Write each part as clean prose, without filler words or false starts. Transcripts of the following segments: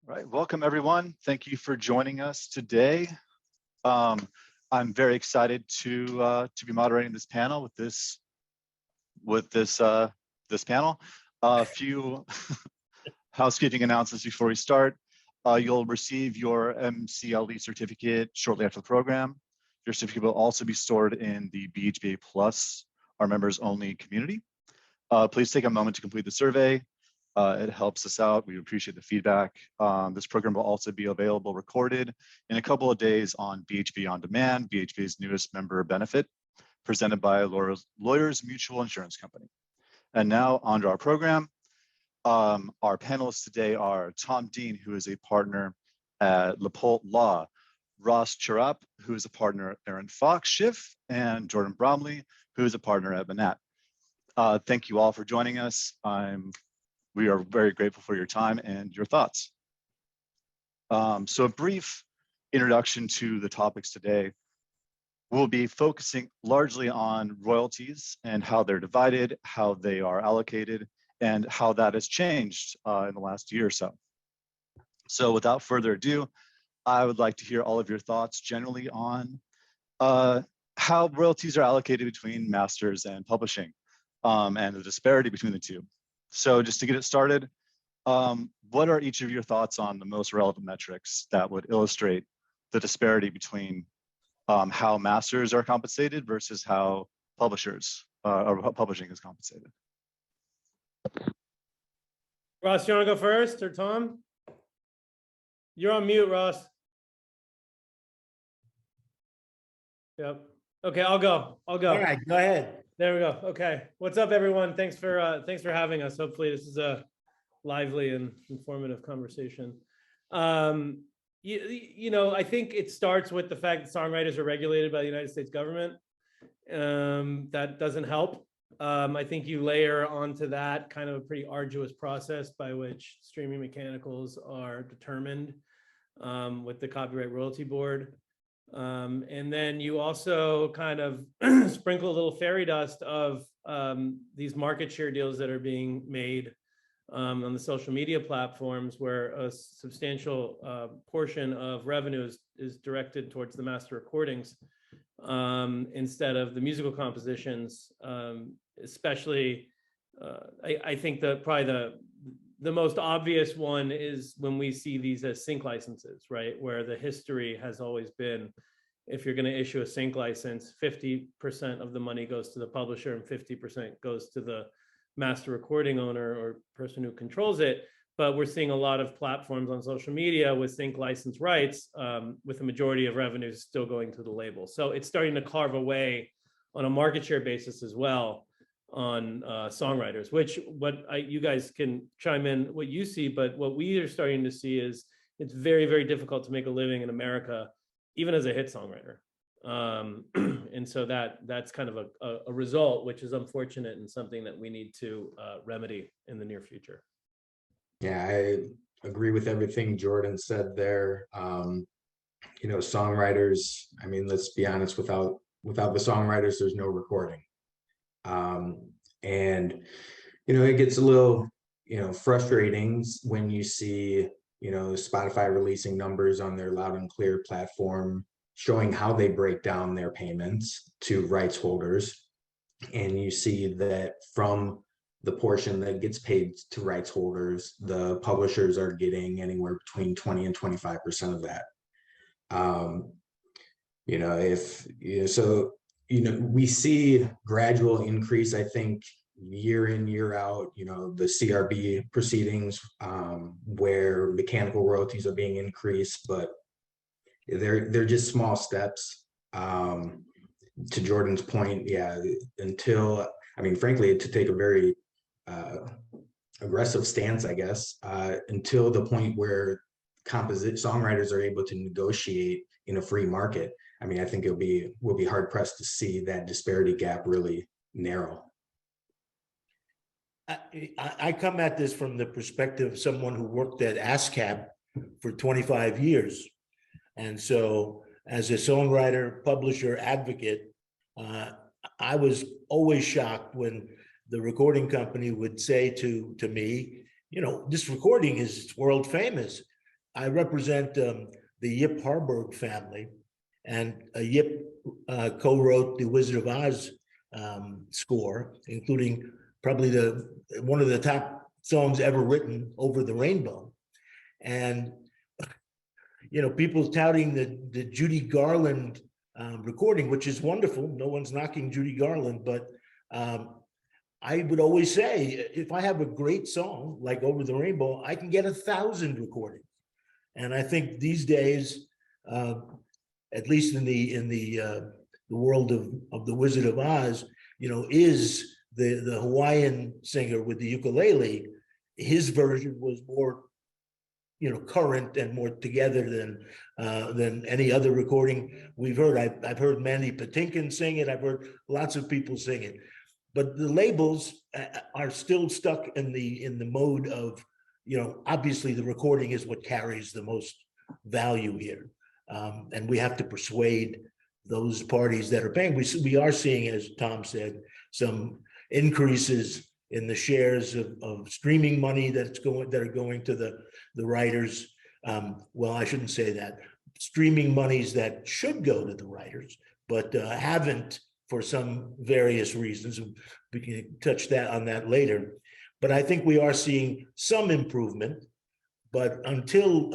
Right, welcome everyone. Thank you for joining us today. I'm very excited to be moderating this panel with this panel. A few housekeeping announcements before we start. You'll receive your MCLE certificate shortly after the program. Your certificate will also be stored in the BHBA Plus, our members only community. Please take a moment to complete the survey. It helps us out. We appreciate the feedback. This program will also be available recorded in a couple of days on BHBA On Demand, BHBA's newest member benefit, presented by Lawyers Mutual Insurance Company. And now on to our program. Our panelists today are Tom Dean, who is a partner at LaPolt Law, Ross Charap, who is a partner at ArentFox Schiff, and Jordan Bromley, who is a partner at Manatt. Thank you all for joining us. We are very grateful for your time and your thoughts. So a brief introduction to the topics today. We'll be focusing largely on royalties and how they're divided, how they are allocated, and how that has changed in the last year or so. So without further ado, I would like to hear all of your thoughts generally on how royalties are allocated between masters and publishing and the disparity between the two. So just to get it started, what are each of your thoughts on the most relevant metrics that would illustrate the disparity between how masters are compensated versus how publishers or publishing is compensated? Ross, you want to go first, or Tom? You're on mute, Ross. Yep. Okay, I'll go. All right, go ahead. There we go. Okay. What's up, everyone? Thanks for having us. Hopefully this is a lively and informative conversation. You know, I think it starts with the fact that songwriters are regulated by the United States government. That doesn't help. I think you layer onto that kind of a pretty arduous process by which streaming mechanicals are determined with the Copyright Royalty Board. And then you also kind of sprinkle a little fairy dust of these market share deals that are being made on the social media platforms, where a substantial portion of revenue is directed towards the master recordings instead of the musical compositions. Especially, I think that probably the most obvious one is when we see these as sync licenses, right? Where the history has always been, if you're going to issue a sync license, 50% of the money goes to the publisher and 50% goes to the master recording owner or person who controls it. But we're seeing a lot of platforms on social media with sync license rights, with the majority of revenues still going to the label. So it's starting to carve away on a market share basis as well on songwriters, which you guys can chime in what you see, but what we are starting to see is it's very, very difficult to make a living in America, even as a hit songwriter. And so that's kind of a result, which is unfortunate and something that we need to remedy in the near future. Yeah, I agree with everything Jordan said there. You know, songwriters, I mean, let's be honest, without the songwriters, there's no recording. And, you know, it gets a little, you know, frustrating when you see, you know, Spotify releasing numbers on their Loud and Clear platform, showing how they break down their payments to rights holders. And you see that from the portion that gets paid to rights holders, the publishers are getting anywhere between 20 and 25% of that. You know, so, you know, we see gradual increase, I think, year in, year out, you know, the CRB proceedings where mechanical royalties are being increased, but they're just small steps. To Jordan's point, yeah, until, I mean, frankly, to take a very aggressive stance, I guess, until the point where songwriters are able to negotiate in a free market. I mean, I think we'll be hard pressed to see that disparity gap really narrow. I come at this from the perspective of someone who worked at ASCAP for 25 years. And so as a songwriter, publisher, advocate, I was always shocked when the recording company would say to me, you know, this recording is world famous. I represent the Yip Harburg family, and Yip co-wrote the Wizard of Oz score, including probably one of the top songs ever written, Over the Rainbow. And people touting the Judy Garland recording, which is wonderful. No one's knocking Judy Garland, but I would always say, if I have a great song like Over the Rainbow, I can get 1,000 recordings. And I think these days, at least in the world of the Wizard of Oz, is the Hawaiian singer with the ukulele. His version was more current and more together than any other recording we've heard. I've heard Mandy Patinkin sing it. I've heard lots of people sing it, but the labels are still stuck in the mode of, obviously the recording is what carries the most value here, and we have to persuade those parties that are paying. We are seeing, as Tom said, some increases in the shares of streaming money that are going to the writers. Well, I shouldn't say that. Streaming monies that should go to the writers, but haven't for some various reasons. We can touch on that later. But I think we are seeing some improvement. But until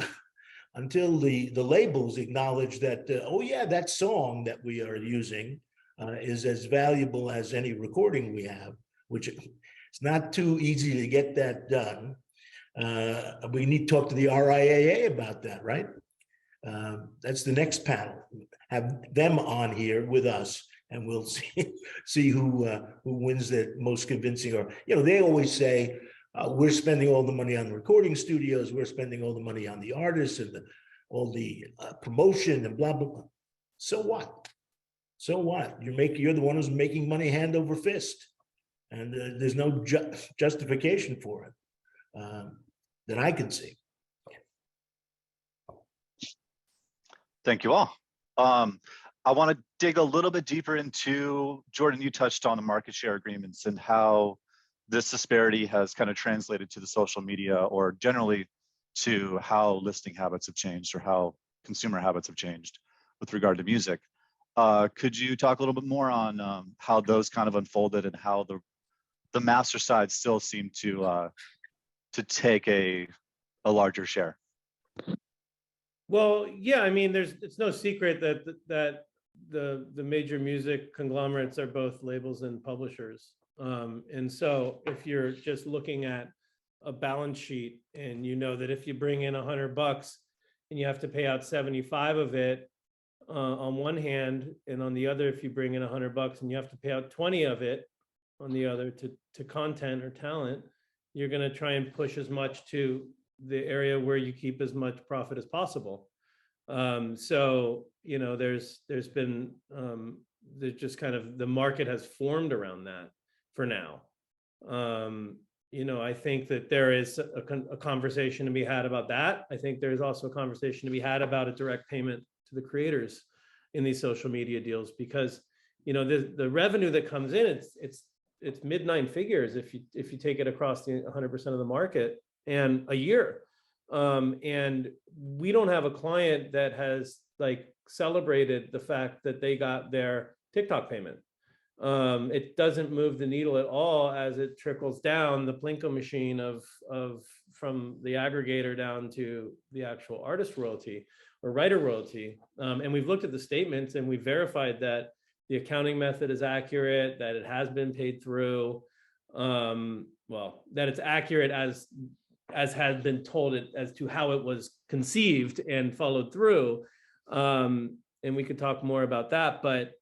the labels acknowledge that, oh yeah, that song that we are using is as valuable as any recording we have, which it's not too easy to get that done. We need to talk to the RIAA about that, right? That's the next panel. Have them on here with us, and we'll see who wins the most convincing. Or they always say we're spending all the money on the recording studios, we're spending all the money on the artists and all the promotion and blah blah blah. So what? So what? You're the one who's making money hand over fist. And there's no justification for it that I can see. Thank you all. I want to dig a little bit deeper into, Jordan, you touched on the market share agreements and how this disparity has kind of translated to the social media, or generally to how listening habits have changed, or how consumer habits have changed with regard to music. Could you talk a little bit more on how those kind of unfolded, and how the master side still seem to take a larger share? Well, yeah, I mean, it's no secret that the major music conglomerates are both labels and publishers. And so if you're just looking at a balance sheet, and that if you bring in $100 and you have to pay out 75 of it on one hand, and on the other, if you bring in $100 and you have to pay out 20 of it on the other to content or talent, you're going to try and push as much to the area where you keep as much profit as possible. So there's been there's just kind of, the market has formed around that for now. I think that there is a conversation to be had about that. I think there's also a conversation to be had about a direct payment to the creators in these social media deals, because the revenue that comes in, it's mid 9 figures if you take it across the 100% of the market and a year. And we don't have a client that has celebrated the fact that they got their TikTok payment. It doesn't move the needle at all as it trickles down the Plinko machine from the aggregator down to the actual artist royalty or writer royalty. And we've looked at the statements and we verified that the accounting method is accurate, that it has been paid through, that it's accurate as had been told it as to how it was conceived and followed through. And we could talk more about that, but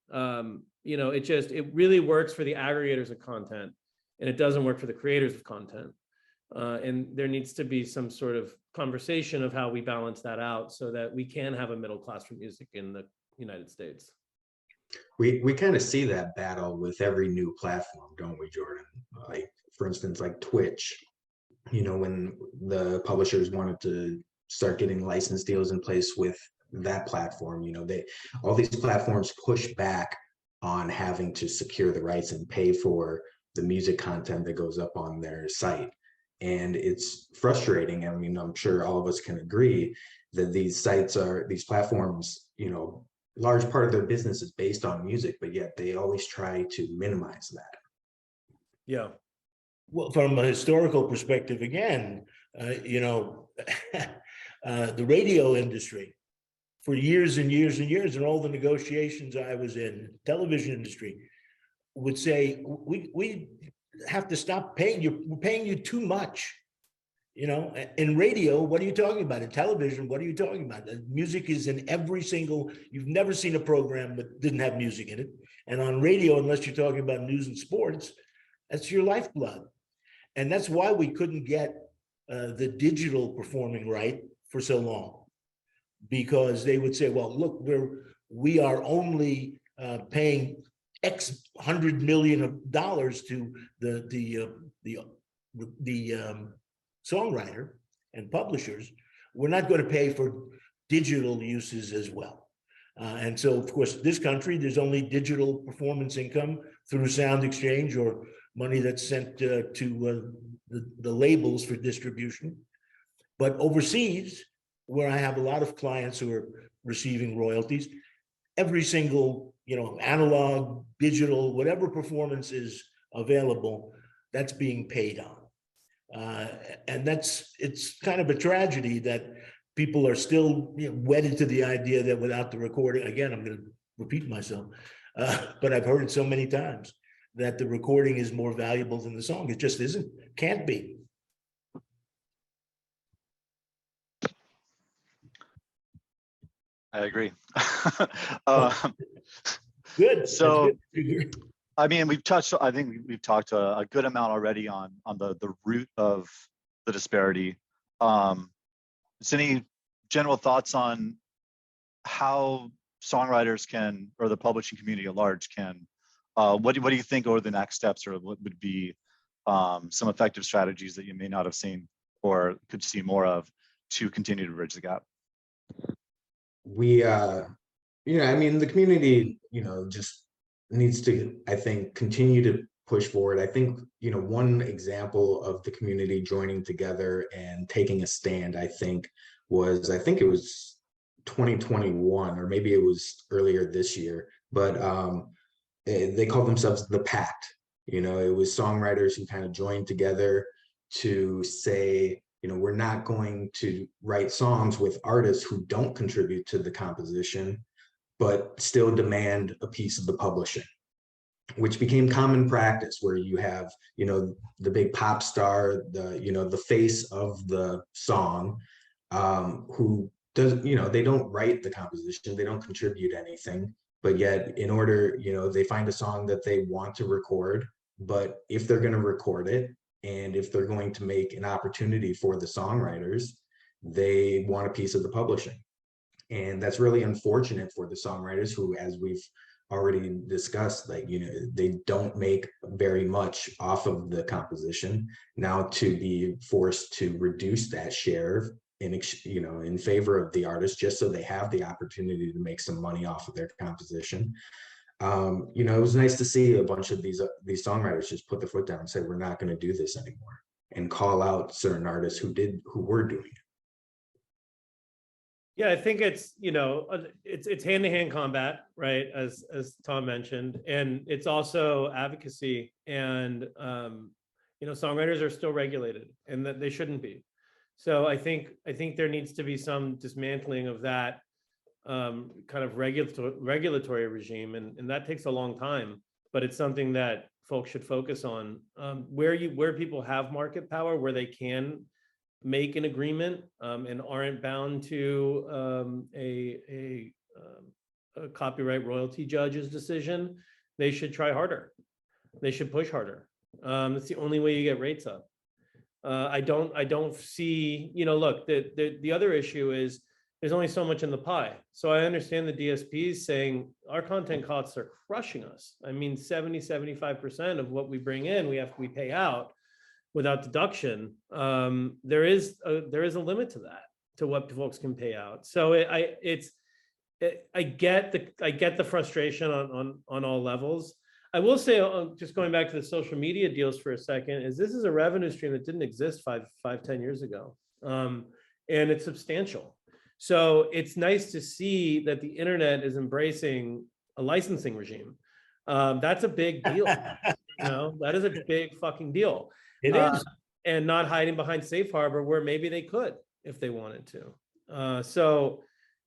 it really works for the aggregators of content, and it doesn't work for the creators of content. And there needs to be some sort of conversation of how we balance that out so that we can have a middle class for music in the United States. We kind of see that battle with every new platform, don't we, Jordan? Like, for instance, like Twitch, when the publishers wanted to start getting license deals in place with that platform, all these platforms push back on having to secure the rights and pay for the music content that goes up on their site. And it's frustrating. I mean, I'm sure all of us can agree that these platforms, large part of their business is based on music, but yet they always try to minimize that. Yeah. Well, from a historical perspective, again, the radio industry for years and years and years, and all the negotiations I was in, television industry would say, we have to stop paying you. We're paying you too much. In radio, what are you talking about? In television, what are you talking about? Music is in every single, you've never seen a program that didn't have music in it. And on radio, unless you're talking about news and sports, that's your lifeblood. And that's why we couldn't get the digital performing right for so long, because they would say, well, look, we are only paying X $100 million to the songwriter and publishers. We're not going to pay for digital uses as well. And so, of course, this country, there's only digital performance income through sound exchange or money that's sent to the labels for distribution. But overseas, where I have a lot of clients who are receiving royalties, every single, analog, digital, whatever performance is available, that's being paid on. And it's kind of a tragedy that people are still wedded to the idea that without the recording, again, I'm going to repeat myself, but I've heard it so many times, that the recording is more valuable than the song. It just isn't, can't be. I agree. Good. So, Good. I mean, I think we've talked a good amount already on the root of the disparity. Is any general thoughts on how songwriters can, or the publishing community at large can, what do you think are the next steps, or what would be some effective strategies that you may not have seen or could see more of to continue to bridge the gap? The community, just needs to, I think, continue to push forward. I think, one example of the community joining together and taking a stand, I think it was 2021, or maybe it was earlier this year, but they called themselves the Pact. It was songwriters who kind of joined together to say, we're not going to write songs with artists who don't contribute to the composition, but still demand a piece of the publishing, which became common practice, where you have, the big pop star, the face of the song, who does, they don't write the composition, they don't contribute anything, but yet in order, they find a song that they want to record, but if they're going to record it, and if they're going to make an opportunity for the songwriters, they want a piece of the publishing. And that's really unfortunate for the songwriters who, as we've already discussed, they don't make very much off of the composition. Now to be forced to reduce that share in favor of the artist, just so they have the opportunity to make some money off of their composition. It was nice to see a bunch of these songwriters just put their foot down and say, we're not going to do this anymore, and call out certain artists who were doing it. Yeah, I think it's hand-to-hand combat, right? As Tom mentioned, and it's also advocacy. And songwriters are still regulated, and that they shouldn't be. So I think there needs to be some dismantling of that kind of regulatory regime, and that takes a long time. But it's something that folks should focus on, where people have market power, where they can make an agreement and aren't bound to a copyright royalty judge's decision. They should try harder. They should push harder. That's the only way you get rates up. I don't see, look, the other issue is there's only so much in the pie. So I understand the DSPs saying our content costs are crushing us. I mean, 75% of what we bring in, we pay out without deduction. There is a limit to that, to what folks can pay out. So I get the frustration on all levels. I will say, just going back to the social media deals for a second, is this is a revenue stream that didn't exist 10 years ago. And it's substantial. So it's nice to see that the internet is embracing a licensing regime. That's a big deal. That is a big fucking deal. It is. And not hiding behind safe harbor where maybe they could if they wanted to. So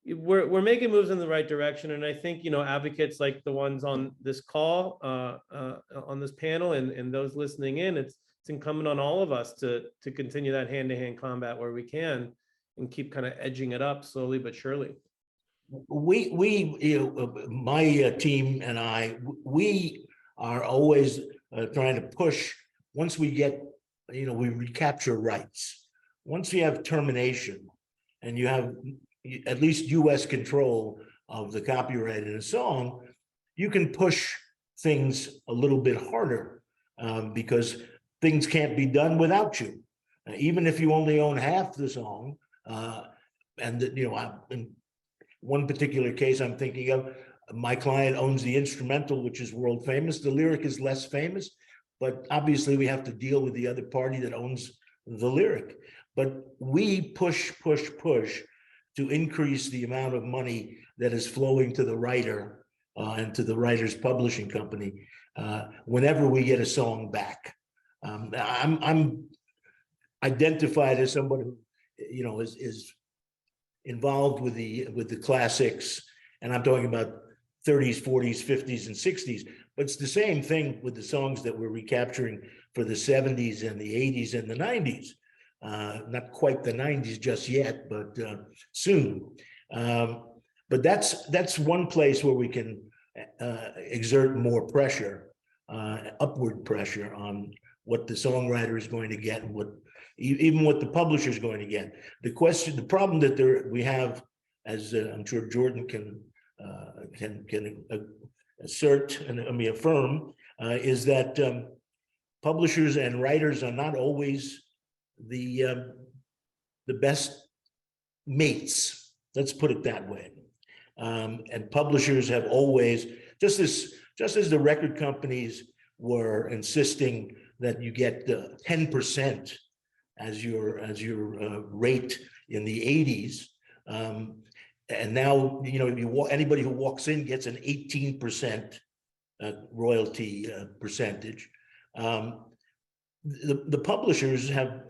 we're making moves in the right direction. And I think, advocates like the ones on this call, on this panel and those listening in, it's incumbent on all of us to continue that hand-to-hand combat where we can and keep kind of edging it up slowly but surely. My team and I, we are always trying to push. Once we get, we recapture rights. Once you have termination and you have at least US control of the copyright in a song, you can push things a little bit harder because things can't be done without you. Even if you only own half the song, in one particular case I'm thinking of, my client owns the instrumental, which is world famous. The lyric is less famous, but obviously we have to deal with the other party that owns the lyric. But we push to increase the amount of money that is flowing to the writer and to the writer's publishing company whenever we get a song back. I'm identified as someone who, is involved with the classics, and I'm talking about 30s, 40s, 50s, and 60s. But it's the same thing with the songs that we're recapturing for the 70s and the 80s and the 90s. Not quite the 90s just yet, but soon. But that's one place where we can exert more pressure, upward pressure on what the songwriter is going to get and even what the publisher is going to get. The problem that we have, as I'm sure Jordan can assert and affirm, is that publishers and writers are not always the best mates. Let's put it that way. And publishers have always, just as the record companies were insisting that you get 10% as your rate in the 80s, and now anybody who walks in gets an 18% royalty percentage. The publishers have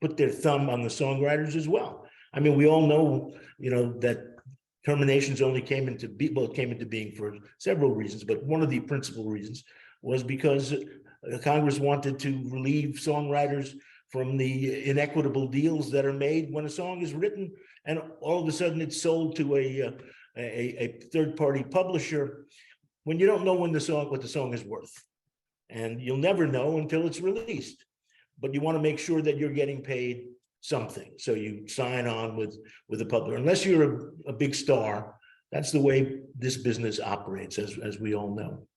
put their thumb on the songwriters as well. I mean, we all know, that terminations only came into being for several reasons, but one of the principal reasons was because Congress wanted to relieve songwriters from the inequitable deals that are made when a song is written and all of a sudden it's sold to a third-party publisher when you don't know what the song is worth. And you'll never know until it's released. But you want to make sure that you're getting paid something. So you sign on with the publisher. Unless you're a big star, that's the way this business operates, as we all know.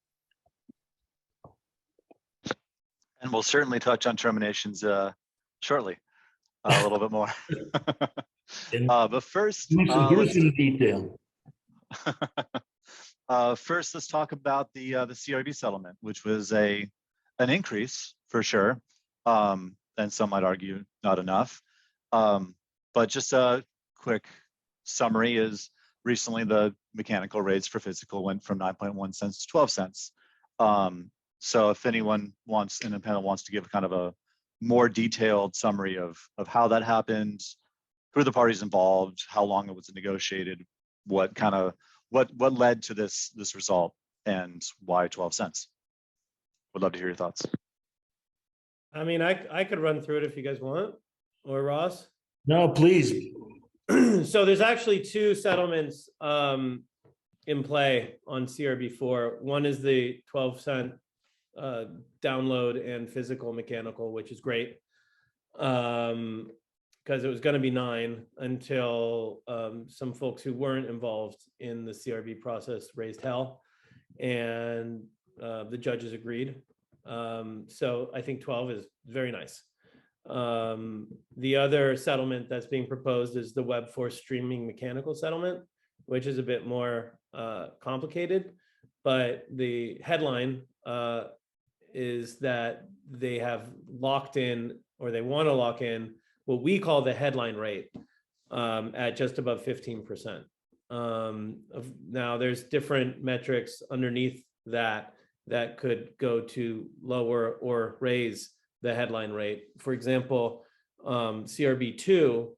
And we'll certainly touch on terminations shortly, a little bit more. But first, gruesome detail. First, let's talk about the CRB settlement, which was an increase for sure, and some might argue not enough. But just a quick summary is recently the mechanical rates for physical went from 9.1 cents to 12 cents. So if anyone in the panel wants to give kind of a more detailed summary of how that happened, who are the parties involved, how long it was negotiated, what led to this result, and why 12 cents. Would love to hear your thoughts. I mean, I could run through it if you guys want, or Ross. No, please. So there's actually two settlements in play on CRB4. One is the 12-cent download and physical mechanical, which is great, because it was going to be 9 until some folks who weren't involved in the CRB process raised hell, and the judges agreed. So I think 12 is very nice. The other settlement that's being proposed is the Web4 streaming mechanical settlement, which is a bit more complicated, but the headline is that they have locked in, or they want to lock in what we call the headline rate at just above 15%. Now there's different metrics underneath that could go to lower or raise the headline rate. For example, CRB2,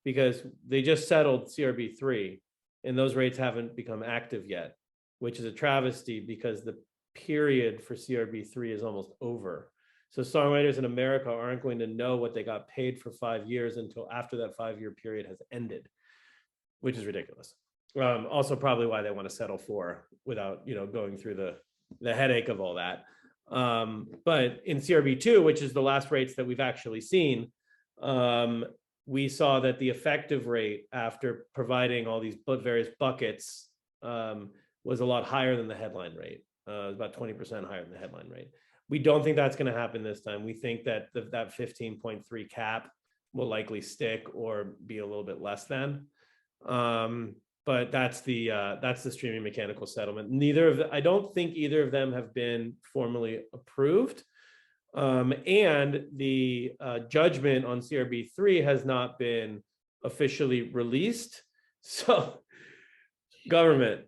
because they just settled CRB3 and those rates haven't become active yet, which is a travesty because the period for CRB3 is almost over. So songwriters in America aren't going to know what they got paid for 5 years until after that 5-year period has ended, which is ridiculous. Also probably why they want to settle for without, going through the headache of all that. But in CRB2, which is the last rates that we've actually seen, we saw that the effective rate after providing all these various buckets was a lot higher than the headline rate. It was about 20% higher than the headline rate. We don't think that's going to happen this time. We think that that 15.3 cap will likely stick or be a little bit less than. But that's the streaming mechanical settlement. I don't think either of them have been formally approved. And the judgment on CRB3 has not been officially released. So government,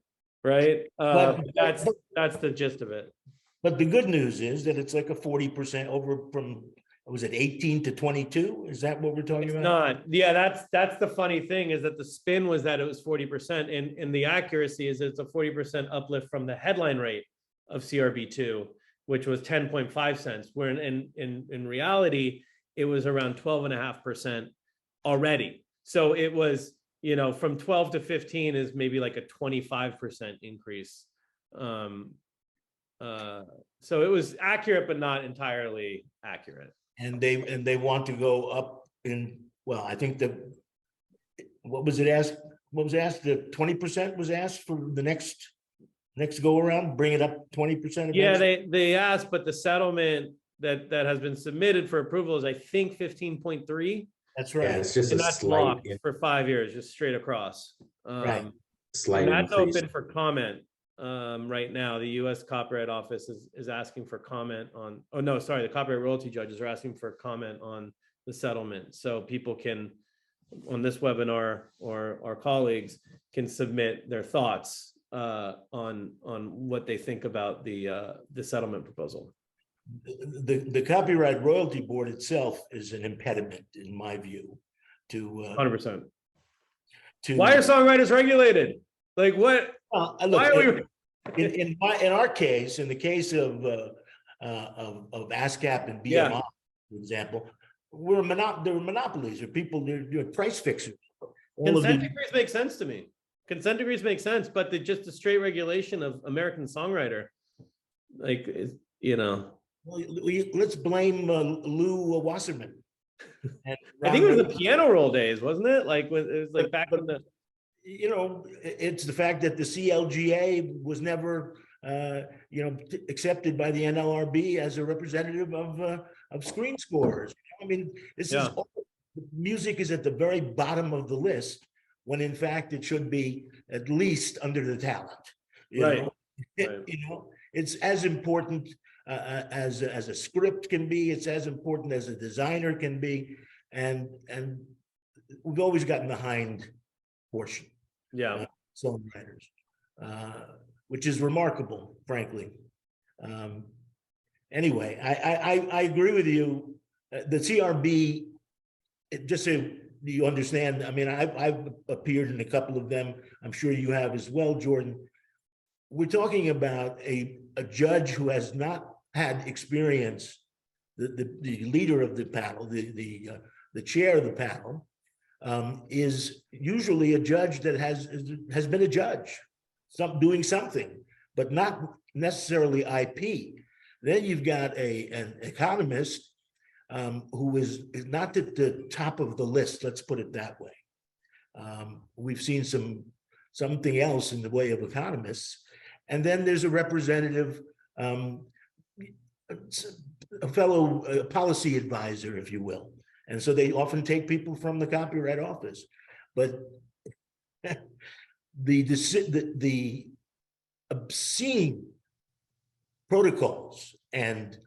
right? That's the gist of it. But the good news is that it's like a 40% over from, was it 18 to 22? Is that what we're talking about? Not. Yeah, that's the funny thing, is that the spin was that it was 40%, and the accuracy is it's a 40% uplift from the headline rate of CRB2, which was 10.5 cents, where in reality, it was around 12.5% already. So it was, from 12 to 15 is maybe like a 25% increase. So it was accurate, but not entirely accurate. And they want to go up in, well, I think what was asked? The 20% was asked for the next go around, bring it up 20%. Yeah, they asked, but the settlement that has been submitted for approval is, I think, 15.3. That's right. Yeah, it's just And a that's slight, locked for 5 years, just straight across. Right. slight And that's increase. open for comment. Right now, the U.S. Copyright Office is asking for comment on, oh no, sorry, the copyright royalty judges are asking for comment on the settlement. So people can, on this webinar, or our colleagues can submit their thoughts on what they think about the settlement proposal. The Copyright Royalty Board itself is an impediment, in my view, to 100%. Why are songwriters regulated? Like what? Look, why are we? in our case, in the case of ASCAP and BMI, Yeah. for example, they're monopolies, or people, they're price fixers. Consent decrees make sense to me. Consent decrees make sense, but just the straight regulation of American songwriter, like, Well, let's blame Lou Wasserman. I think it was the piano roll days, wasn't it? Like, it was like back in the. It's the fact that the CLGA was never, accepted by the NLRB as a representative of screen scorers. I mean, this is music is at the very bottom of the list, when in fact it should be at least under the talent. Right. It's as important as a script can be. It's as important as a designer can be, and we've always gotten the hind portion. Yeah. Songwriters, which is remarkable, frankly. Anyway, I agree with you. The CRB, just so you understand, I mean, I've appeared in a couple of them. I'm sure you have as well, Jordan. We're talking about a judge who has not had experience. The leader of the panel, the chair of the panel, is usually a judge that has been a judge, doing something, but not necessarily IP. Then you've got an economist who is not at the top of the list. Let's put it that way. We've seen something else in the way of economists, and then there's a representative, a fellow policy advisor, if you will. And so they often take people from the Copyright Office, but the obscene protocols and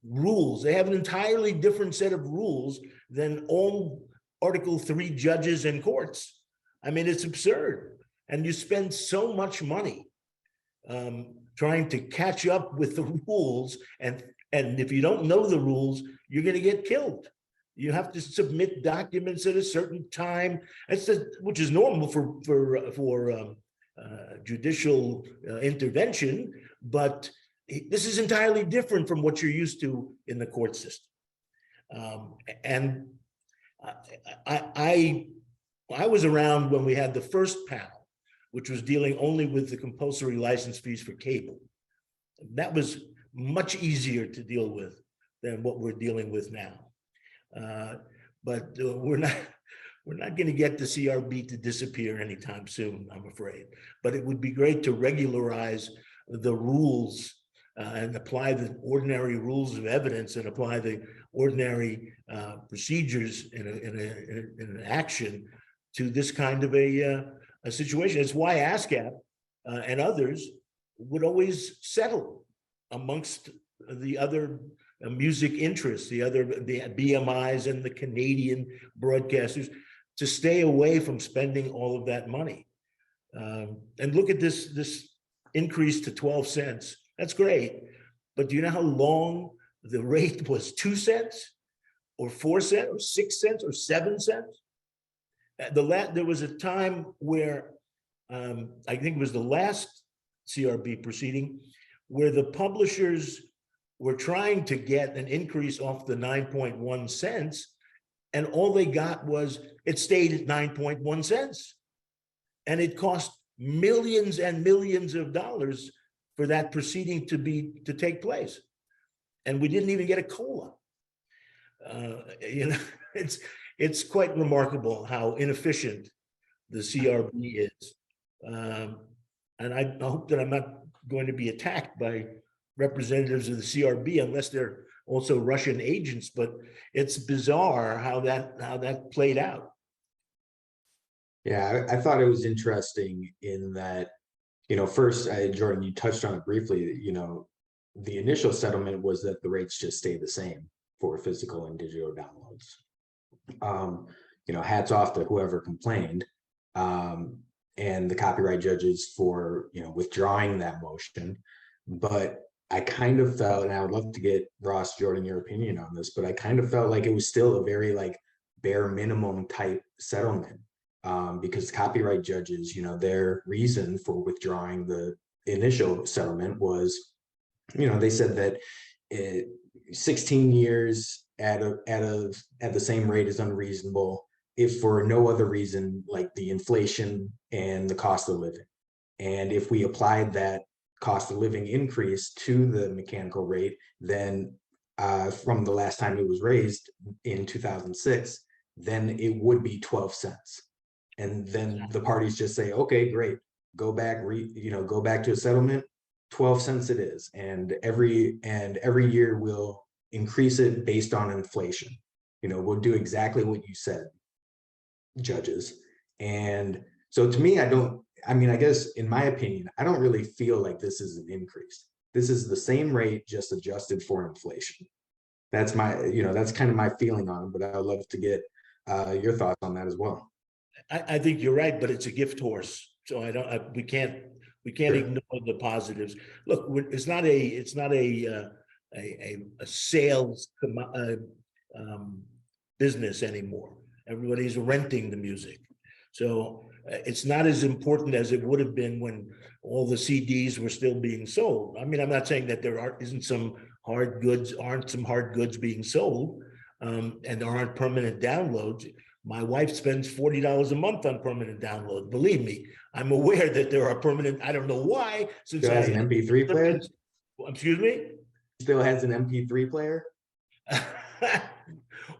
rules. They have an entirely different set of rules than all Article 3 judges and courts. I mean, it's absurd. And you spend so much money trying to catch up with the rules. And if you don't know the rules, you're going to get killed. You have to submit documents at a certain time, which is normal for judicial intervention, but this is entirely different from what you're used to in the court system. And I was around when we had the first panel, which was dealing only with the compulsory license fees for cable. That was much easier to deal with than what we're dealing with now. But we're not going to get the CRB to disappear anytime soon, I'm afraid. But it would be great to regularize the rules and apply the ordinary rules of evidence and apply the ordinary procedures in an action to this kind of a situation. It's why ASCAP and others would always settle amongst the other music interests, the BMIs and the Canadian broadcasters, to stay away from spending all of that money. And look at this increase to 12 cents. That's great. But do you know how long the rate was? 2 cents or 4 cents or 6 cents or 7 cents? There was a time where I think it was the last CRB proceeding where the publishers were trying to get an increase off the 9.1 cents, and all they got was it stayed at 9.1 cents. And it cost millions and millions of dollars for that proceeding to take place. And we didn't even get a COLA. It's quite remarkable how inefficient the CRB is. And I hope that I'm not going to be attacked by representatives of the CRB unless they're also Russian agents, but it's bizarre how that played out. Yeah, I thought it was interesting in that, first, Jordan, you touched on it briefly, the initial settlement was that the rates just stay the same for physical and digital downloads. Hats off to whoever complained, and the copyright judges for, withdrawing that motion. But I kind of felt, and I would love to get Ross, Jordan, your opinion on this, but I kind of felt like it was still a very bare minimum type settlement. Because copyright judges, their reason for withdrawing the initial settlement was, they said that 16 years at the same rate is unreasonable if for no other reason like the inflation and the cost of living. And if we applied that cost of living increase to the mechanical rate, then from the last time it was raised in 2006, then it would be 12 cents. And then the parties just say, okay, great, go back to a settlement, 12 cents it is. And every year we'll increase it based on inflation. We'll do exactly what you said, judges. And so to me, I guess in my opinion, I don't really feel like this is an increase. This is the same rate, just adjusted for inflation. That's that's kind of my feeling on it, but I'd love to get your thoughts on that as well. I think you're right, but it's a gift horse. So we can't sure. Ignore the positives. Look, it's not a sales business anymore. Everybody's renting the music. So it's not as important as it would have been when all the CDs were still being sold. I mean, I'm not saying that there aren't some hard goods being sold, and there aren't permanent downloads. My wife spends $40 a month on permanent download. Believe me, I'm aware that there are permanent. I don't know why. Since still has an MP3 player. Excuse me. Still has an MP3 player.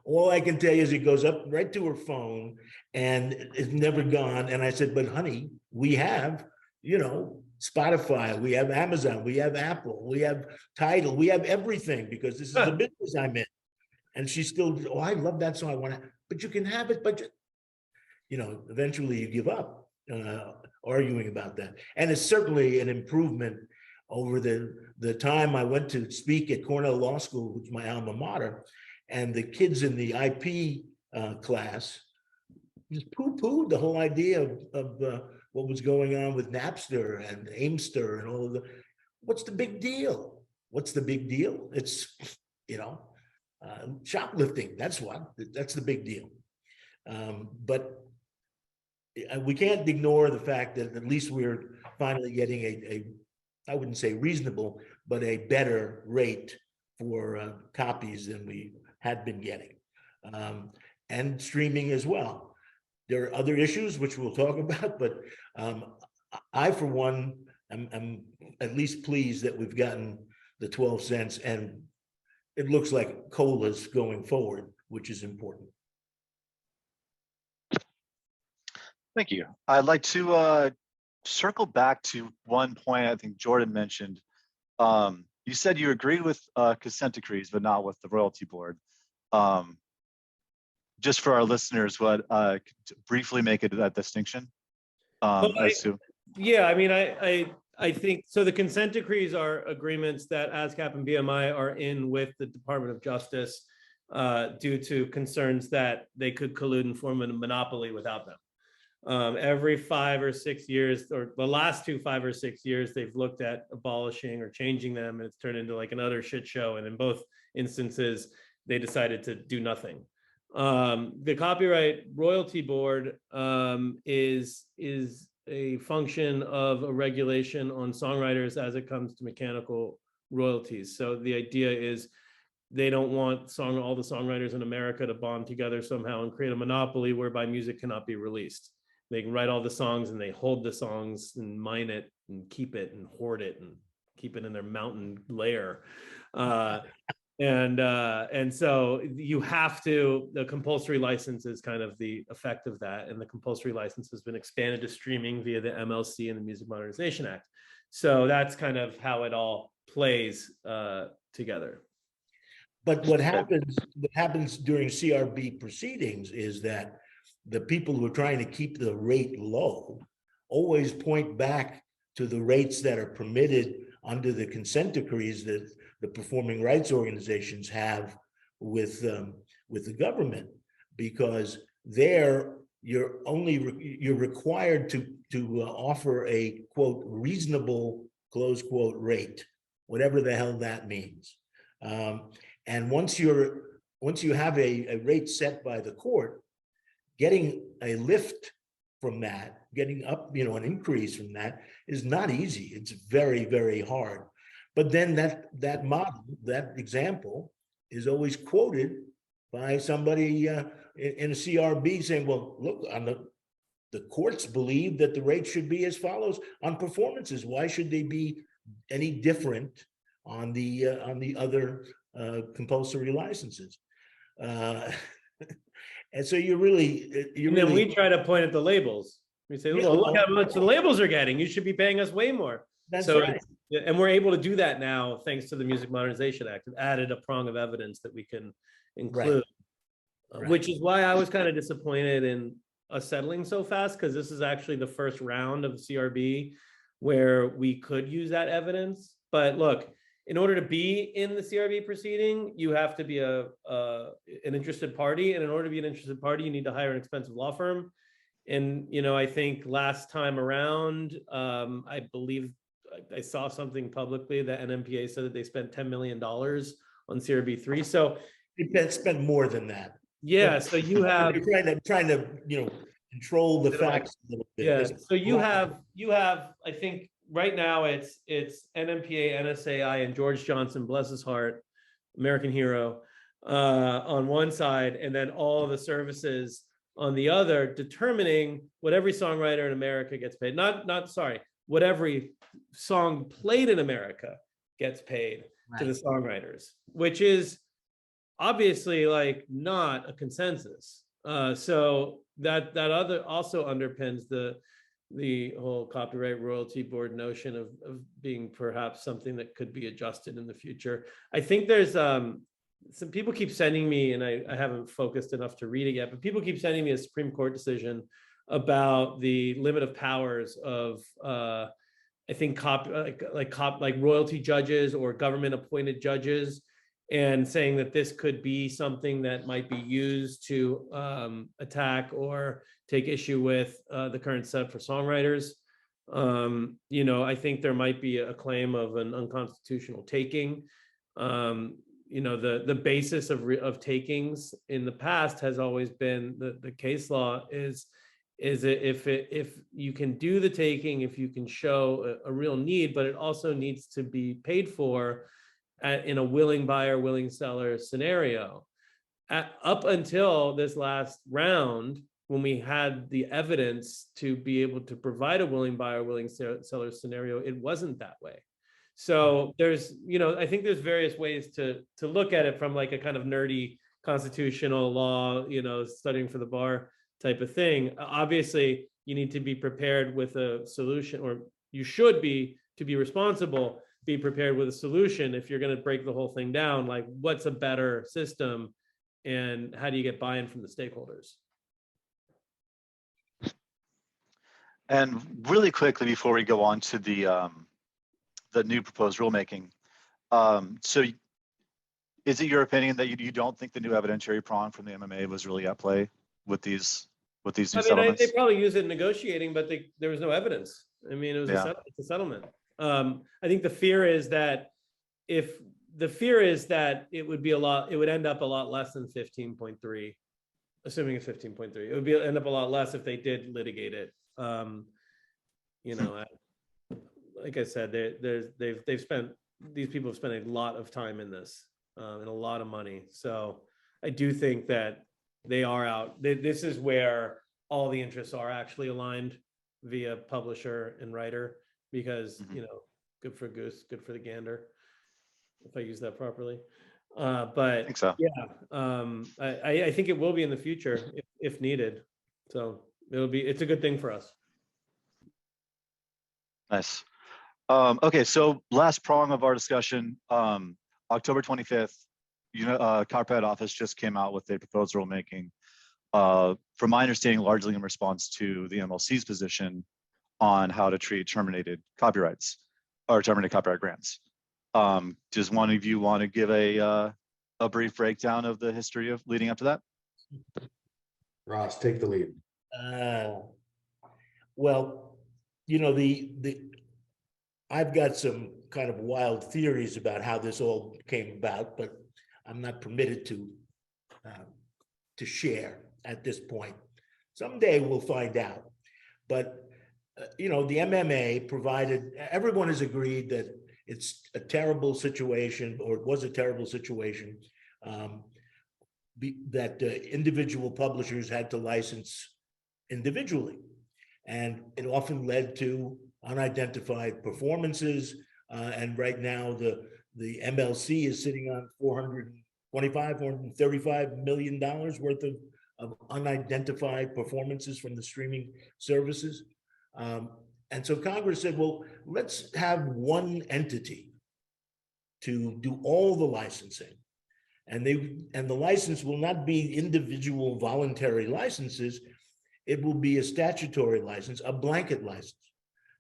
All I can tell you is it goes up right to her phone, and it's never gone. And I said, "But honey, we have, Spotify, we have Amazon, we have Apple, we have Tidal, we have everything because this is the business I'm in." And she's still, "Oh, I love that song. I want to." But you can have it, but eventually you give up. arguing about that. And it's certainly an improvement over the time I went to speak at Cornell Law School, which is my alma mater, and the kids in the IP class just poo-pooed the whole idea of what was going on with Napster and Aimster and all of the. What's the big deal? What's the big deal? It's, shoplifting. That's the big deal. But we can't ignore the fact that at least we're finally getting I wouldn't say reasonable, but a better rate for copies than we had been getting, and streaming as well. There are other issues which we'll talk about, but I, for one, am at least pleased that we've gotten the 12 cents, and it looks like COLAs going forward, which is important. Thank you. I'd like to circle back to one point I think Jordan mentioned. You said you agree with consent decrees, but not with the royalty board. Just for our listeners, briefly make it that distinction. I assume. Yeah, I mean, I think so. The consent decrees are agreements that ASCAP and BMI are in with the Department of Justice due to concerns that they could collude and form a monopoly without them. Every 5 or 6 years, or the last 5 or 6 years, they've looked at abolishing or changing them, and it's turned into like another shit show. And in both instances, they decided to do nothing. The Copyright Royalty Board is a function of a regulation on songwriters as it comes to mechanical royalties. So the idea is they don't want all the songwriters in America to bond together somehow and create a monopoly whereby music cannot be released. They can write all the songs and they hold the songs and mine it and keep it and hoard it and keep it in their mountain lair. And so you have to, the compulsory license is kind of the effect of that. And the compulsory license has been expanded to streaming via the MLC and the Music Modernization Act. So that's kind of how it all plays together. But what happens during CRB proceedings is that the people who are trying to keep the rate low always point back to the rates that are permitted under the consent decrees that the performing rights organizations have with the government, because there you're required to offer a quote reasonable close quote rate, whatever the hell that means. And once you have a rate set by the court, getting a lift from that, getting up, an increase from that is not easy. It's very, very hard. But then that model, that example, is always quoted by somebody in a CRB saying, "Well, look, the courts believe that the rate should be as follows on performances. Why should they be any different on the other compulsory licenses?" And so then we try to point at the labels. We say, "Well, look how much the labels are getting. You should be paying us way more." That's right. And we're able to do that now thanks to the Music Modernization Act. We've added a prong of evidence that we can include, Right. Which is why I was kind of disappointed in us settling so fast, because this is actually the first round of CRB where we could use that evidence. But look, in order to be in the CRB proceeding, you have to be an interested party. And in order to be an interested party, you need to hire an expensive law firm. And, I think last time around, I believe I saw something publicly that NMPA said that they spent $10 million on CRB3. So they spent more than that. Yeah. So you have trying to control the facts a little bit. Yeah. So you have, I think right now it's NMPA, NSAI, and George Johnson, bless his heart, American hero, on one side, and then all the services on the other, determining what every songwriter in America gets paid. What every song played in America gets paid to the songwriters, which is obviously not a consensus. So that also underpins the whole Copyright Royalty Board notion of being perhaps something that could be adjusted in the future. I think there's some people keep sending me, and I haven't focused enough to read it yet, but people keep sending me a Supreme Court decision about the limit of powers of I think like royalty judges or government appointed judges, and saying that this could be something that might be used to attack or take issue with the current setup for songwriters. You know, I think there might be a claim of an unconstitutional taking. You know, the basis of takings in the past has always been the case law is if you can do the taking, if you can show a real need, but it also needs to be paid for in a willing buyer, willing seller scenario. Up until this last round, when we had the evidence to be able to provide a willing buyer, willing seller scenario, it wasn't that way. So there's, you know, I think there's various ways to look at it from like a kind of nerdy constitutional law, you know, studying for the bar type of thing. Obviously, you need to be prepared with a solution, or you should be, to be responsible, be prepared with a solution. If you're going to break the whole thing down, like what's a better system and how do you get buy-in from the stakeholders? And really quickly before we go on to the new proposed rulemaking, so is it your opinion that you don't think the new evidentiary prong from the MMA was really at play with these new settlements? They probably use it in negotiating, but there was no evidence. I mean, it was Yeah. it's a settlement. I think the fear is that it would be it would end up a lot less than 15.3, assuming it's 15.3. It would end up a lot less if they did litigate it. You know, like I said, these people have spent a lot of time in this and a lot of money. So I do think that they are out. This is where all the interests are actually aligned via publisher and writer, because you know, good for goose, good for the gander, if I use that properly. But I think so. Yeah, I think it will be in the future if needed. So it's a good thing for us. Nice. Okay, so last prong of our discussion, October 25th, Copyright Office just came out with a proposed rulemaking. From my understanding, largely in response to the MLC's position on how to treat terminated copyrights or terminated copyright grants. Does one of you want to give a brief breakdown of the history of leading up to that? Ross, take the lead. Well, you know, I've got some kind of wild theories about how this all came about, but I'm not permitted to share at this point. Someday we'll find out. But you know, the MMA provided, everyone has agreed that it's a terrible situation, or it was a terrible situation, that individual publishers had to license individually. And it often led to unidentified performances. And right now, the MLC is sitting on $435 million worth of unidentified performances from the streaming services. And so Congress said, well, let's have one entity to do all the licensing. And the license will not be individual voluntary licenses. It will be a statutory license, a blanket license.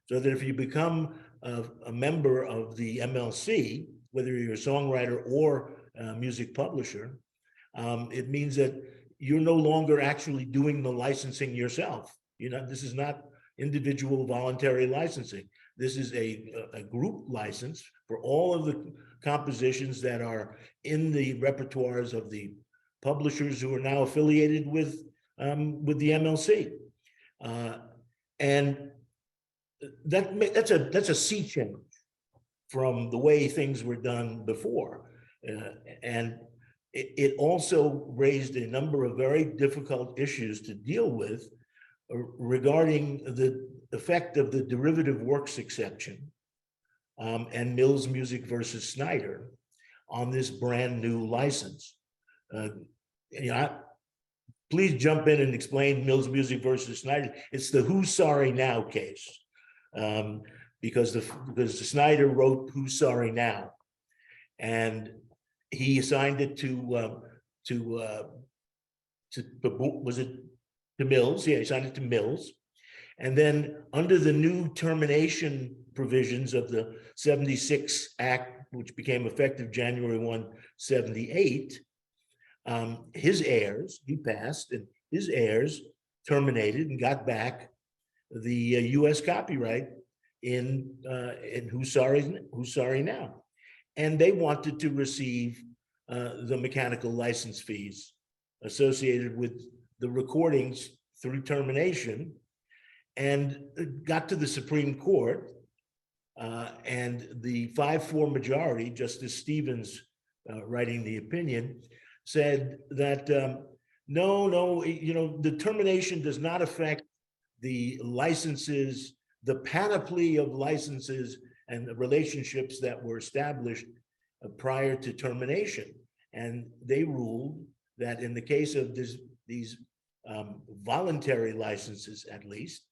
So that if you become a member of the MLC, whether you're a songwriter or a music publisher, it means that you're no longer actually doing the licensing yourself. You know, this is not individual voluntary licensing. This is a group license for all of the compositions that are in the repertoires of the publishers who are now affiliated with the MLC. And that's a sea change from the way things were done before. And it also raised a number of very difficult issues to deal with regarding the effect of the derivative works exception and Mills Music versus Snyder on this brand new license. Please jump in and explain Mills Music versus Snyder. It's the Who's Sorry Now case, because the Snyder wrote Who's Sorry Now, and he assigned it to was it To Mills, yeah, he signed it to Mills. And then under the new termination provisions of the 76 Act, which became effective January 1, 78, his heirs, he passed, and his heirs terminated and got back the U.S. copyright in Who's Sorry Now. And they wanted to receive the mechanical license fees associated with the recordings through termination, and got to the Supreme Court, and the 5-4 majority, Justice Stevens writing the opinion, said that no, the termination does not affect the licenses, the panoply of licenses and the relationships that were established prior to termination. And they ruled that in the case of these voluntary licenses, at least,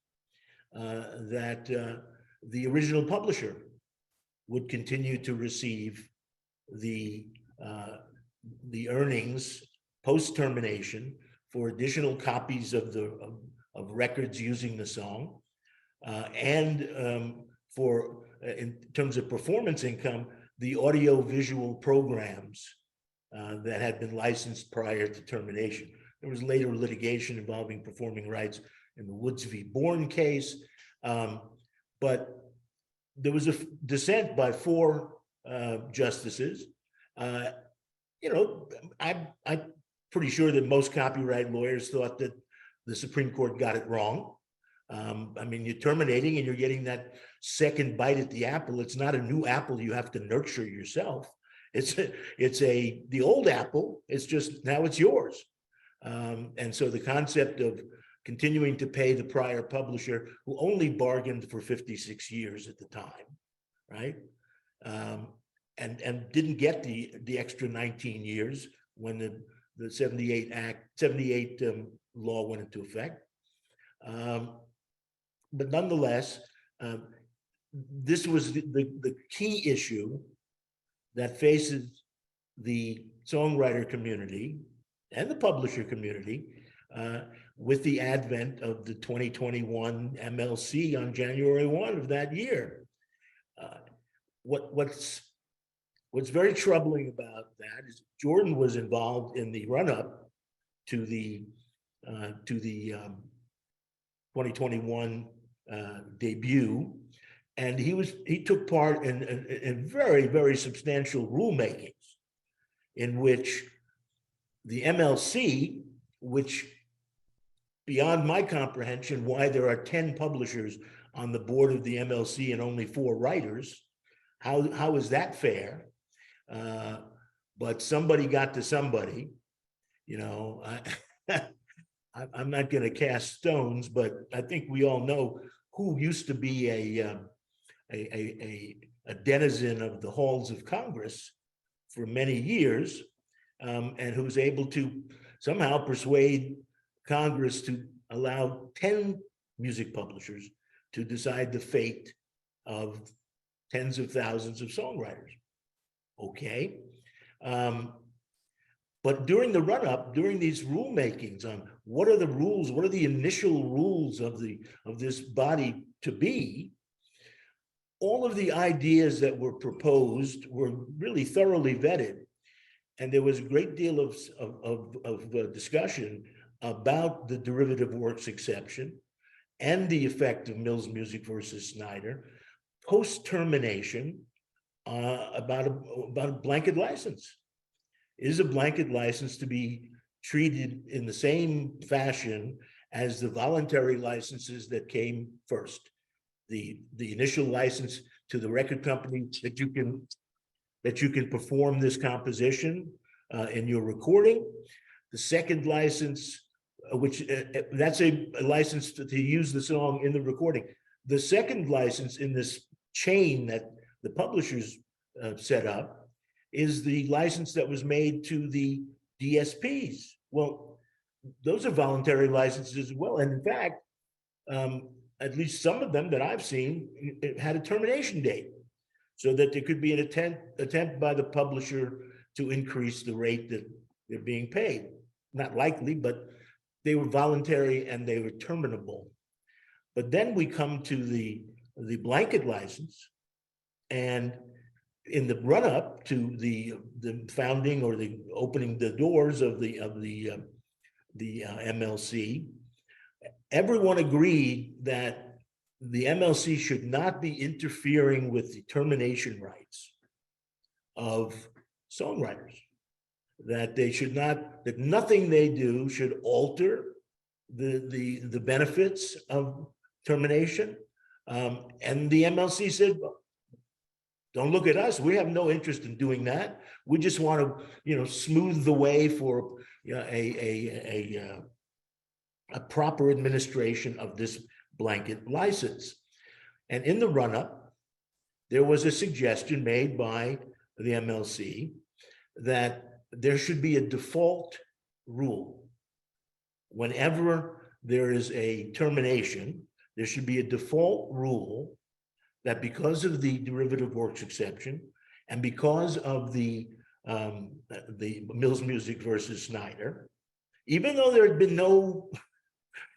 that the original publisher would continue to receive the earnings post-termination for additional copies of records using the song, and for, in terms of performance income, the audio-visual programs that had been licensed prior to termination. There was later litigation involving performing rights in the Woods v. Bourne case, but there was a dissent by 4 justices. I'm pretty sure that most copyright lawyers thought that the Supreme Court got it wrong. I mean, you're terminating and you're getting that second bite at the apple. It's not a new apple you have to nurture yourself. It's the old apple. It's just now it's yours. And so the concept of continuing to pay the prior publisher, who only bargained for 56 years at the time, right? And didn't get the extra 19 years when the 78 law went into effect. But nonetheless, this was the key issue that faces the songwriter community and the publisher community with the advent of the 2021 MLC on January 1 of that year. What's very troubling about that is Jordan was involved in the run-up to the 2021 debut, and he took part in very, very substantial rulemakings in which the MLC, which beyond my comprehension why there are 10 publishers on the board of the MLC and only 4 writers, how is that fair? But somebody got to somebody, I'm not going to cast stones, but I think we all know who used to be a denizen of the halls of Congress for many years, and who's able to somehow persuade Congress to allow 10 music publishers to decide the fate of tens of thousands of songwriters. Okay. But during the run-up, during these rulemakings on what are the rules, what are the initial rules of this body to be, all of the ideas that were proposed were really thoroughly vetted. And there was a great deal of discussion about the derivative works exception and the effect of Mills Music versus Snyder post-termination about a blanket license. Is a blanket license to be treated in the same fashion as the voluntary licenses that came first? The initial license to the record company that you can perform this composition in your recording. The second license, which that's a license to use the song in the recording. The second license in this chain that the publishers set up is the license that was made to the DSPs. Well, those are voluntary licenses as well. And in fact, at least some of them that I've seen, it had a termination date so that there could be an attempt by the publisher to increase the rate that they're being paid. Not likely, but they were voluntary and they were terminable. But then we come to the blanket license, and in the run-up to the founding or the opening the doors of the MLC, everyone agreed that the MLC should not be interfering with the termination rights of songwriters, that they should not, that nothing they do should alter the benefits of termination. And the MLC said, don't look at us. We have no interest in doing that. We just want to, smooth the way for a proper administration of this blanket license. And in the run-up, there was a suggestion made by the MLC that there should be a default rule. Whenever there is a termination, there should be a default rule that because of the derivative works exception and because of the Mills Music versus Snyder, even though there had been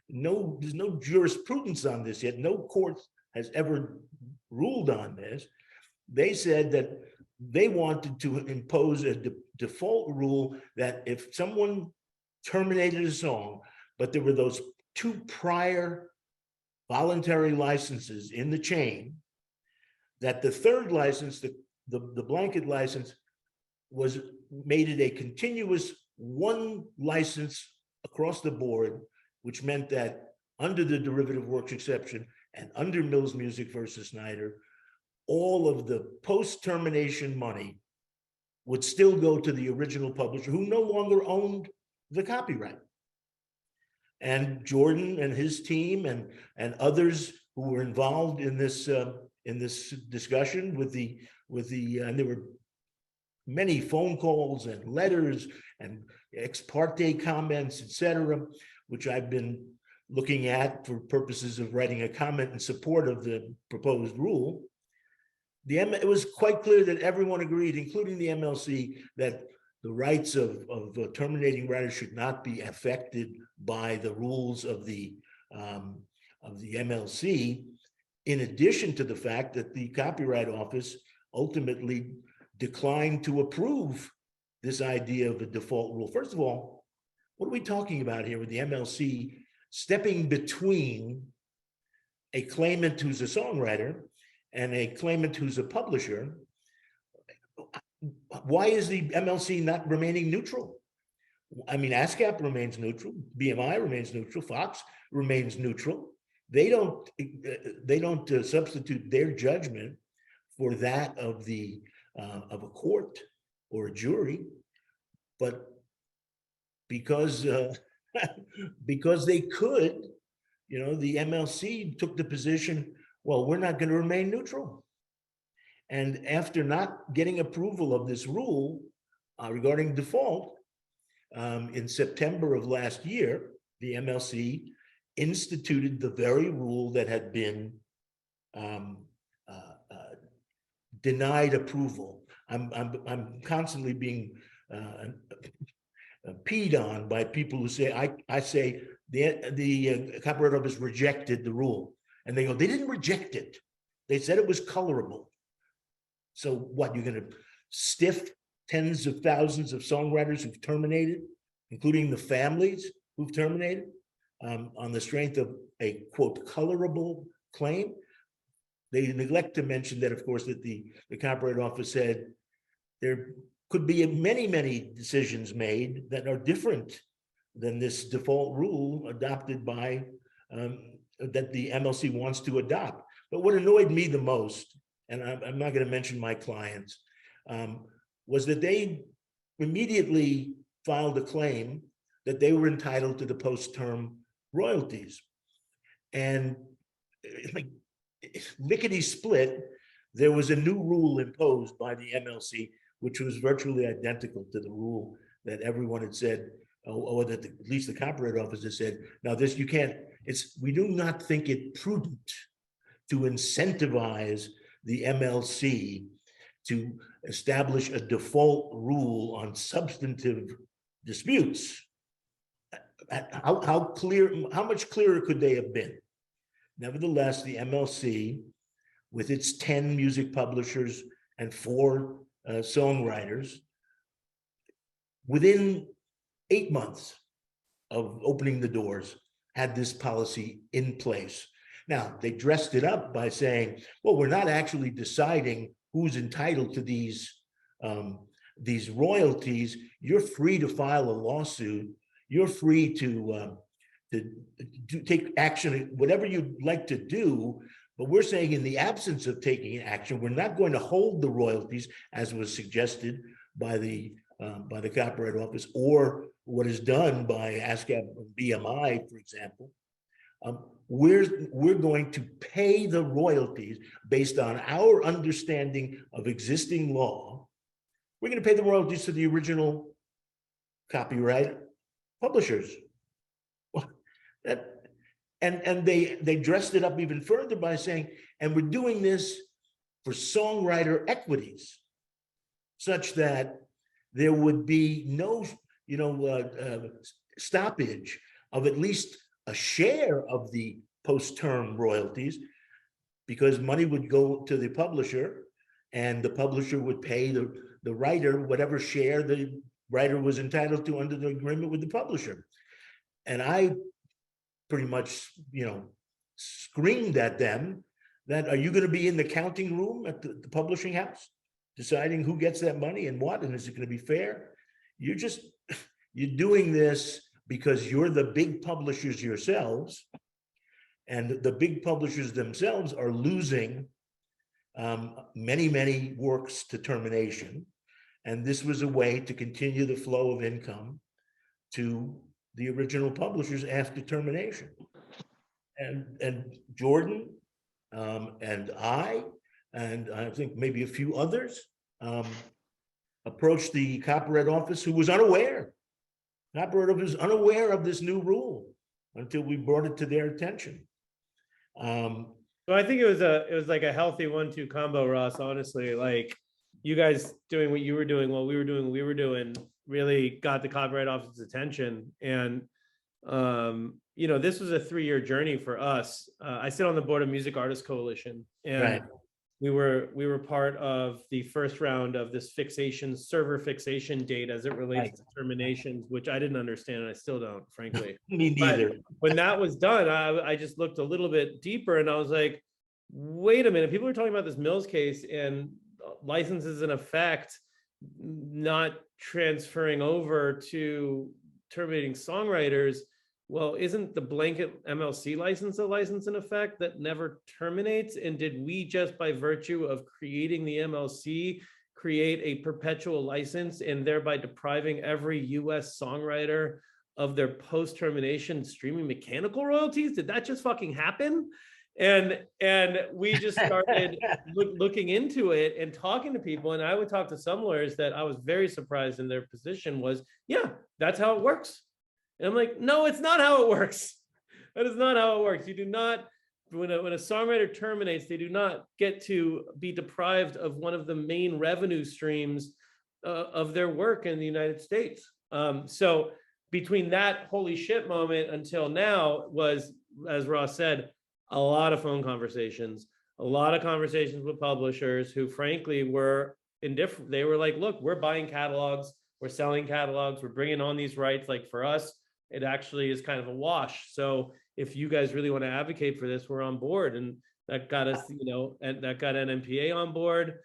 there's no jurisprudence on this yet, no court has ever ruled on this, they said that they wanted to impose a default rule that if someone terminated a song, but there were those 2 prior voluntary licenses in the chain, that the third license, the blanket license, was made it a continuous 1 license across the board, which meant that under the derivative works exception and under Mills Music versus Snyder, all of the post-termination money would still go to the original publisher who no longer owned the copyright. And Jordan and his team and others who were involved in this discussion and there were many phone calls and letters and ex parte comments, etc., which I've been looking at for purposes of writing a comment in support of the proposed rule. It was quite clear that everyone agreed, including the MLC, that the rights of terminating writers should not be affected by the rules of the MLC, in addition to the fact that the Copyright Office ultimately declined to approve this idea of a default rule. First of all, what are we talking about here with the MLC stepping between a claimant who's a songwriter and a claimant who's a publisher? Why is the MLC not remaining neutral? I mean, ASCAP remains neutral, BMI remains neutral, Fox remains neutral. They don't substitute their judgment for that of a court or a jury, but because they could, the MLC took the position, well, we're not going to remain neutral. And after not getting approval of this rule regarding default, in September of last year, the MLC instituted the very rule that had been denied approval. I'm constantly being peed on by people who say, I say the Copyright Office rejected the rule. And they go, they didn't reject it. They said it was colorable. So what, you're going to stiff tens of thousands of songwriters who've terminated, including the families who've terminated, on the strength of a, quote, colorable claim? They neglect to mention that, of course, that the Copyright Office said there could be many, many decisions made that are different than this default rule adopted by, that the MLC wants to adopt. But what annoyed me the most, and I'm not going to mention my clients, was that they immediately filed a claim that they were entitled to the post-term royalties. And like lickety split, there was a new rule imposed by the MLC, which was virtually identical to the rule that everyone had said, or that at least the Copyright Office has said, now this, you can't, we do not think it prudent to incentivize the MLC to establish a default rule on substantive disputes. how much clearer could they have been? Nevertheless, the MLC, with its 10 music publishers and 4 songwriters, within 8 months of opening the doors, had this policy in place. Now, they dressed it up by saying, well, we're not actually deciding who's entitled to these royalties. You're free to file a lawsuit. You're free to take action, whatever you'd like to do. But we're saying, in the absence of taking action, we're not going to hold the royalties, as was suggested by the Copyright Office, or what is done by ASCAP and BMI, for example. We're going to pay the royalties based on our understanding of existing law. We're going to pay the royalties to the original copyright publishers. Well, and they dressed it up even further by saying, and we're doing this for songwriter equities, such that there would be no, stoppage of at least a share of the post-term royalties, because money would go to the publisher, and the publisher would pay the writer whatever share the writer was entitled to under the agreement with the publisher. And I pretty much, screamed at them that, are you going to be in the counting room at the publishing house deciding who gets that money and what, and is it going to be fair? You're doing this because you're the big publishers yourselves, and the big publishers themselves are losing many, many works to termination. And this was a way to continue the flow of income to the original publishers after termination. And Jordan and I think maybe a few others approached the Copyright Office, who was unaware. Copyright Office was unaware of this new rule until we brought it to their attention. Well, I think it was like a healthy 1-2 combo, Ross. Honestly, like, you guys doing what you were doing while we were doing what we were doing really got the Copyright Office's attention. And this was a 3-year journey for us. I sit on the board of Music Artists Coalition, and Right. we were part of the first round of this server fixation date as it relates to terminations, which I didn't understand, and I still don't, frankly. Me neither. But when that was done, I just looked a little bit deeper, and I was like, wait a minute, people are talking about this Mills case and licenses in effect not transferring over to terminating songwriters. Well, isn't the blanket MLC license a license in effect that never terminates? And did we, just by virtue of creating the MLC, create a perpetual license and thereby depriving every US songwriter of their post-termination streaming mechanical royalties? Did that just fucking happen? And we just started looking into it and talking to people. And I would talk to some lawyers that I was very surprised in their position was, yeah, that's how it works. And I'm like, no, it's not how it works. That is not how it works. You do not, when a songwriter terminates, they do not get to be deprived of one of the main revenue streams of their work in the United States. So between that holy shit moment until now was, as Ross said, a lot of phone conversations, a lot of conversations with publishers who frankly were indifferent. They were like, look, we're buying catalogs, we're selling catalogs, we're bringing on these rights. Like, for us, it actually is kind of a wash. So if you guys really want to advocate for this, we're on board. And that got us, and that got NMPA on board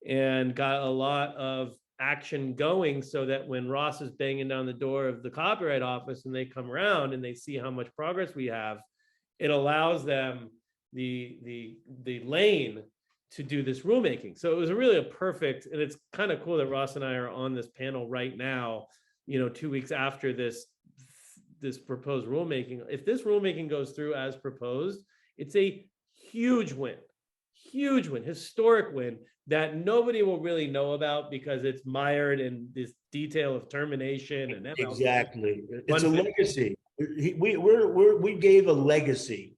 and got a lot of action going, so that when Ross is banging down the door of the Copyright Office and they come around and they see how much progress we have, it allows them the lane to do this rulemaking. So it was really a perfect, and it's kind of cool that Ross and I are on this panel right now, 2 weeks after this proposed rulemaking. If this rulemaking goes through as proposed, it's a huge win, historic win that nobody will really know about because it's mired in this detail of termination and MLC. Exactly. It's a legacy. We gave a legacy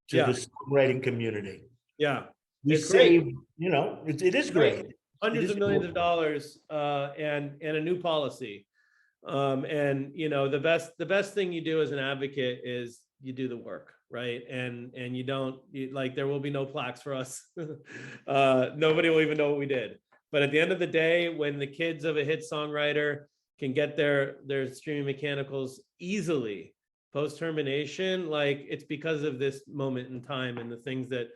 to the songwriting community. Yeah. We saved, it is great. Hundreds of millions of dollars and a new policy. And the best thing you do as an advocate is you do the work, right? And you don't there will be no plaques for us. Nobody will even know what we did. But at the end of the day, when the kids of a hit songwriter can get their streaming mechanicals easily post termination, it's because of this moment in time and the things that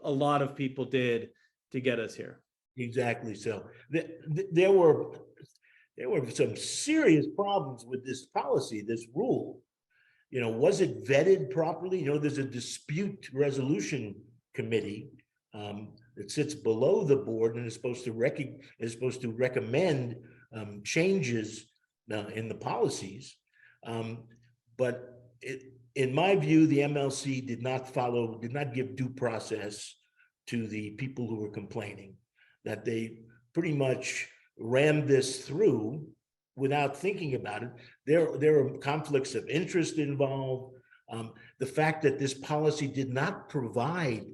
a lot of people did to get us here. Exactly. So there were some serious problems with this policy, this rule. Was it vetted properly? There's a dispute resolution committee that sits below the board and is supposed to recommend changes in the policies. But in my view, the MLC did not give due process to the people who were complaining, that they pretty much rammed this through without thinking about it. There are conflicts of interest involved. The fact that this policy did not provide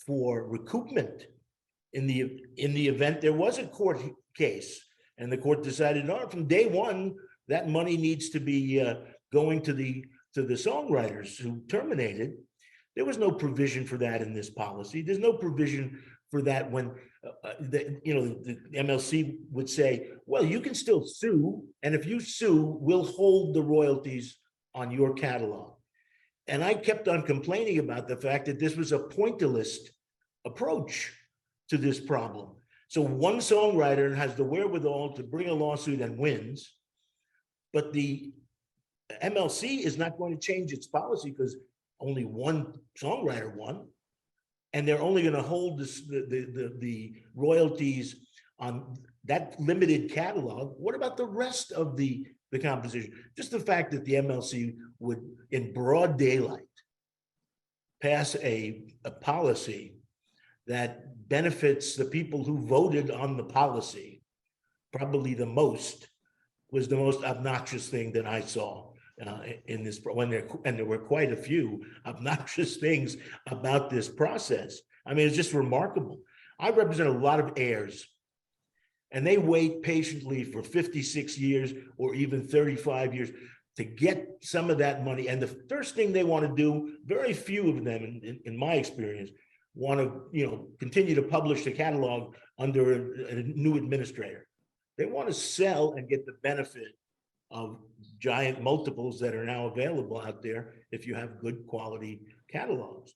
for recoupment in the event there was a court case and the court decided, from day one, that money needs to be going to the songwriters who terminated. There was no provision for that in this policy. There's no provision for that when the MLC would say, well, you can still sue, and if you sue, we'll hold the royalties on your catalog. And I kept on complaining about the fact that this was a pointillist approach to this problem. So one songwriter has the wherewithal to bring a lawsuit and wins, but the MLC is not going to change its policy because only one songwriter won, and they're only going to hold the royalties on that limited catalog. What about the rest of the composition? Just the fact that the MLC would, in broad daylight, pass a policy that benefits the people who voted on the policy, probably the most, was the most obnoxious thing that I saw in this, and there were quite a few obnoxious things about this process. I mean, it's just remarkable. I represent a lot of heirs, and they wait patiently for 56 years or even 35 years to get some of that money. And the first thing they want to do, very few of them, in my experience, want to continue to publish the catalog under a new administrator. They want to sell and get the benefit of giant multiples that are now available out there if you have good quality catalogs.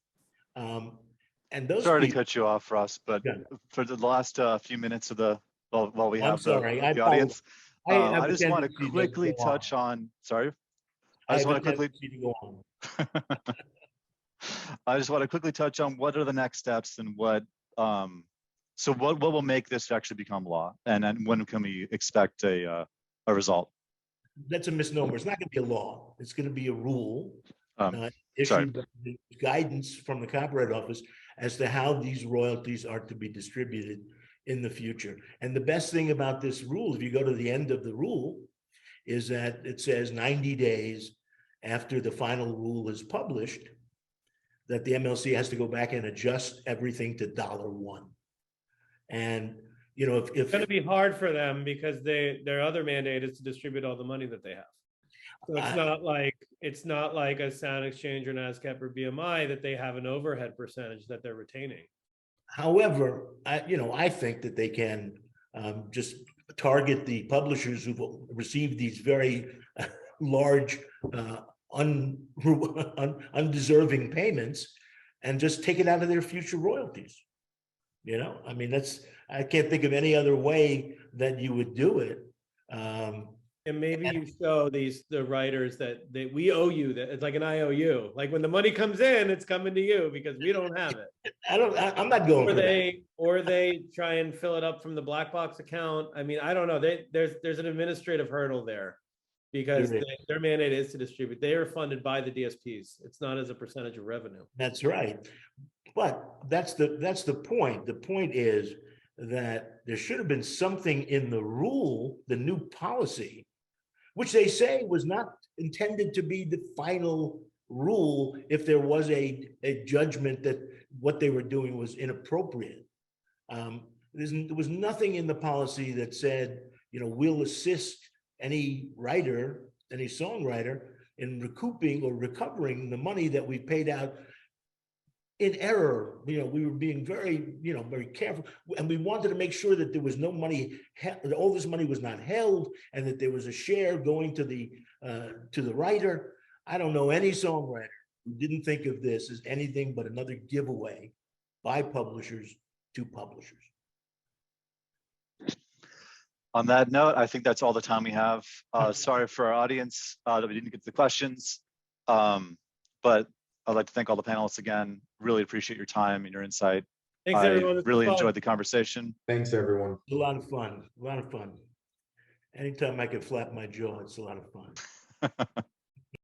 And those Sorry to cut you off, Russ, but Yeah. for the last few minutes of while we I'm have sorry, the audience, I I just want to tendency to quickly go touch on. Sorry, I just want to quickly. go on. I just want to quickly touch on what are the next steps and what what will make this actually become law, and then when can we expect a result? That's a misnomer. It's not going to be a law. It's going to be a rule Sorry. issued by the guidance from the Copyright Office as to how these royalties are to be distributed in the future. And the best thing about this rule, if you go to the end of the rule, is that it says 90 days after the final rule is published, that the MLC has to go back and adjust everything to $1. And if It's going to be hard for them because their other mandate is to distribute all the money that they have. So it's not like a Sound Exchange or NASCAP or BMI that they have an overhead percentage that they're retaining. However, I think that they can just target the publishers who've received these very large, undeserving payments and just take it out of their future royalties. I mean, I can't think of any other way that you would do it. And maybe you show the writers that we owe you, that it's like an IOU. Like when the money comes in, it's coming to you because we don't have it. I'm not going Or they try and fill it up from the black box account. I mean, I don't know. There's an administrative hurdle there because their mandate is to distribute. They are funded by the DSPs. It's not as a percentage of revenue. That's right. But that's the point. The point is that there should have been something in the rule, the new policy, which they say was not intended to be the final rule if there was a judgment that what they were doing was inappropriate. There was nothing in the policy that said, we'll assist any writer, any songwriter in recouping or recovering the money that we paid out in error. You know, we were being very, very careful, and we wanted to make sure that there was no money, that all this money was not held, and that there was a share going to the writer. I don't know any songwriter who didn't think of this as anything but another giveaway by publishers to publishers. On that note, I think that's all the time we have. Sorry for our audience that we didn't get to the questions, but I'd like to thank all the panelists again. Really appreciate your time and your insight. Thanks, I everyone. This was really fun. enjoyed the conversation. Thanks, everyone. A lot of fun, a lot of fun. Anytime I can flap my jaw, it's a lot of fun.